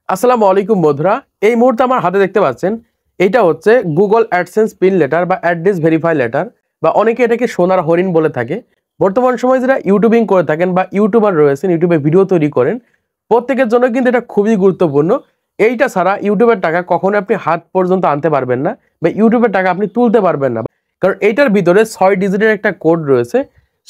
আসসালামু আলাইকুম বন্ধুরা। এই মুহূর্তে আমার হাতে দেখতে পাচ্ছেন এটা হচ্ছে গুগল অ্যাডসেন্স পিন লেটার বা অ্যাড্রেস ভেরিফাই লেটার বা অনেকে এটাকে সোনার হরিণ বলে থাকে। বর্তমান সময়ে যারা ইউটিউবিং করে থাকেন বা ইউটিউবার রয়েছেন, ইউটিউবে ভিডিও তৈরি করেন, প্রত্যেকের জন্য কিন্তু এটা খুবই গুরুত্বপূর্ণ। এইটা ছাড়া ইউটিউবের টাকা কখনো আপনি হাত পর্যন্ত আনতে পারবেন না বা ইউটিউবের টাকা আপনি তুলতে পারবেন না, কারণ এইটার ভিতরে 6 ডিজিটের একটা কোড রয়েছে।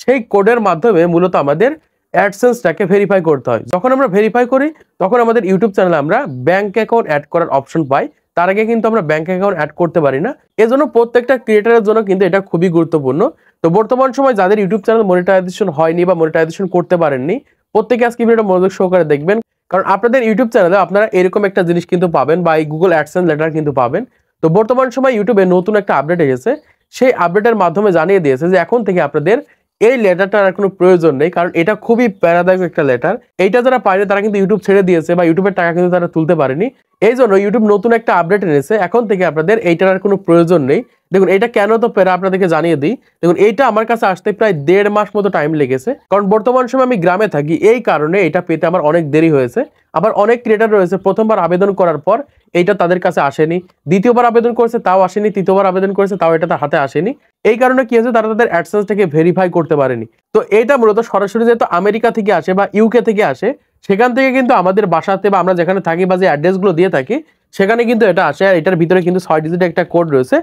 সেই কোডের মাধ্যমে মূলত আমাদের অ্যাডসেন্সটাকে ভেরিফাই করতে হয়। যখন আমরা ভেরিফাই করি তখন আমাদের ইউটিউব চ্যানেলে আমরা ব্যাংক অ্যাকাউন্ট অ্যাড করার অপশন পাই। তার আগে কিন্তু আমরা ব্যাংক অ্যাকাউন্ট অ্যাড করতে পারি না। এজন্য প্রত্যেকটা ক্রিয়েটরের জন্য কিন্তু এটা খুবই গুরুত্বপূর্ণ। তো বর্তমান সময় যাদের ইউটিউব চ্যানেল মনিটাইজেশন হয়নি বা মনিটাইজেশন করতে পারেননি, প্রত্যেকে আজকে ভিডিওটা মনোযোগ সহকারে দেখবেন, কারণ আপনাদের ইউটিউব চ্যানেলে আপনারা এরকম একটা জিনিস কিন্তু পাবেন বা এই গুগল অ্যাডসেন্স লেটার কিন্তু পাবেন। তো বর্তমান সময় ইউটিউবে নতুন একটা আপডেট এসেছে। সেই আপডেটের মাধ্যমে জানিয়ে দিয়েছে যে এখন থেকে আপনাদের এই লেটারটার আর কোনো প্রয়োজন নেই, কারণ এটা খুবই প্যারাদায়ক একটা লেটার। এইটা যারা পায়নি তারা কিন্তু ইউটিউব ছেড়ে দিয়েছে বা ইউটিউবের টাকা কিন্তু তারা তুলতে পারেনি। এই জন্য ইউটিউব নতুন একটা আপডেট এনেছে। এখন থেকে আপনাদের এইটার আর কোনো প্রয়োজন নেই। দেখুন এটা কেন তো প্যারা আপনাদেরকে জানিয়ে দিই। দেখুন এইটা আমার কাছে আসতে প্রায় 1.5 মাস মতো টাইম লেগেছে, কারণ বর্তমান সময় আমি গ্রামে থাকি, এই কারণে এটা পেতে আমার অনেক দেরি হয়েছে। আবার অনেক ক্রিয়েটার রয়েছে প্রথমবার আবেদন করার পর এইটা তাদের কাছে আসেনি, দ্বিতীয়বার আবেদন করেছে তাও আসেনি, তৃতীয়বার আবেদন করেছে তাও এটা তার হাতে আসেনি। এই কারণে কি হয়েছে, তারা তাদের অ্যাডসেন্সটাকে ভেরিফাই করতে পারেনি। তো এটা মূলত সরাসরি যেহেতু আমেরিকা থেকে আসে বা ইউকে থেকে আসে, সেখান থেকে কিন্তু আমাদের বাসাতে বা আমরা যেখানে থাকি বা যে অ্যাড্রেসগুলো দিয়ে থাকি সেখানে কিন্তু এটা আসে। আর এটার ভিতরে কিন্তু 6 ডিজিটের একটা কোড রয়েছে।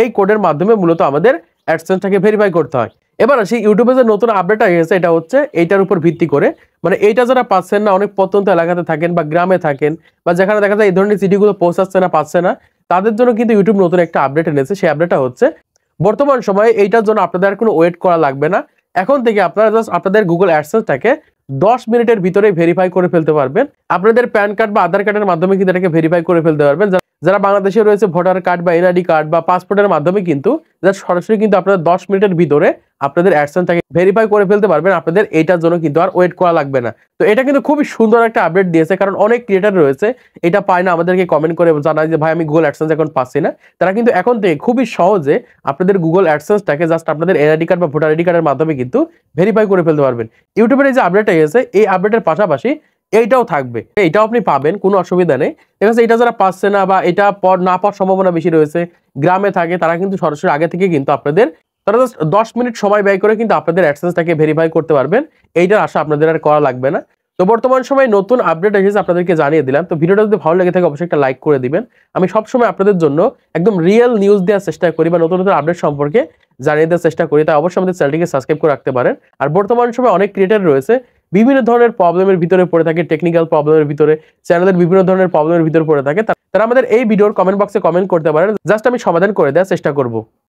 এই কোডের মাধ্যমে মূলত আমাদের অ্যাডসেন্সটাকে ভেরিফাই করতে হয়। এবার আসি ইউটিউবে যে নতুন আপডেট এসেছে, এটা হচ্ছে এইটার উপর ভিত্তি করে, মানে এইটা যারা পাচ্ছেন না, অনেক প্রত্যন্ত এলাকাতে থাকেন বা গ্রামে থাকেন বা যেখানে দেখা যায় এই ধরনের সিটিগুলো পৌঁছাচ্ছে না, পাচ্ছে না, তাদের জন্য কিন্তু ইউটিউব নতুন একটা আপডেট এনেছে। সেই আপডেটটা হচ্ছে বর্তমান সময়ে এইটার জন্য আপনাদের কোনো ওয়েট করা লাগবে না। এখন থেকে আপনারা জাস্ট আপনাদের গুগল অ্যাডসেন্সটাকে 10 মিনিটের ভিতরে ভেরিফাই করে ফেলতে পারবেন। আপনাদের প্যান কার্ড বা আধার কার্ডের মাধ্যমে কিন্তু এটাকে ভেরিফাই করে ফেলতে পারবেন। যারা বাংলাদেশে রয়েছে ভোটার কার্ড বা এনআইডি কার্ড বা পাসপোর্টের মাধ্যমে কিন্তু সরাসরি কিন্তু আপনাদের 10 মিনিটের ভিতরে আপনাদের অ্যাডসেন্সটাকে ভেরিফাই করে ফেলতে পারবেন। আপনাদের এইটার জন্য কিন্তু আর ওয়েট করা লাগবে না। তো এটা কিন্তু খুবই সুন্দর একটা আপডেট দিয়েছে, কারণ অনেক ক্রিয়েটার রয়েছে এটা পায় না, আমাদেরকে কমেন্ট করে জানায় যে ভাই আমি গুগল অ্যাডসেন্স এখন পাচ্ছি না। তারা কিন্তু এখন থেকে খুবই সহজে আপনাদের গুগল অ্যাডসেন্সটাকে জাস্ট আপনাদের এনআইডি কার্ড বা ভোটার আইডি কার্ডের মাধ্যমে কিন্তু ভেরিফাই করে ফেলতে পারবেন। ইউটিউবের এই যে আপডেটটা এসেছে, এই আপডেটের পাশাপাশি এইটাও থাকবে, এইটাও আপনি পাবেন, কোনো অসুবিধা নেই। ঠিক আছে, এটা যারা পাচ্ছে না বা এটা না পাওয়ার সম্ভাবনা বেশি রয়েছে, গ্রামে থাকে, তারা কিন্তু সরাসরি আগে থেকে কিন্তু আপনাদের তারা জাস্ট 10 মিনিট সময় ব্যয় করে কিন্তু আপনাদের অ্যাডসেন্সটাকে ভেরিফাই করতে পারবেন। এইটার আশা আপনাদের আর করা লাগবে না। তো বর্তমান সময় নতুন আপডেট এসেছে, আপনাদেরকে জানিয়ে দিলাম। তো ভিডিওটা যদি ভালো লেগে থাকে অবশ্যই একটা লাইক করে দিবেন। আমি সবসময় আপনাদের জন্য একদম রিয়েল নিউজ দেওয়ার চেষ্টা করি বা নতুন নতুন আপডেট সম্পর্কে জানিয়ে দেওয়ার চেষ্টা করি। তাই অবশ্যই আমাদের চ্যানেলটিকে সাবস্ক্রাইব করে রাখতে পারেন। আর বর্তমান সময় অনেক ক্রিয়েটর রয়েছে বিভিন্ন ধরনের প্রবলেমের ভিতরে পড়ে থাকে, টেকনিক্যাল প্রবলেমের ভিতরে, চ্যানেলের বিভিন্ন ধরনের প্রবলেমের ভিতরে পড়ে থাকে। তারা আমাদের এই ভিডিওর কমেন্ট বক্সে কমেন্ট করতে পারেন, জাস্ট আমি সমাধান করে দেওয়ার চেষ্টা করব।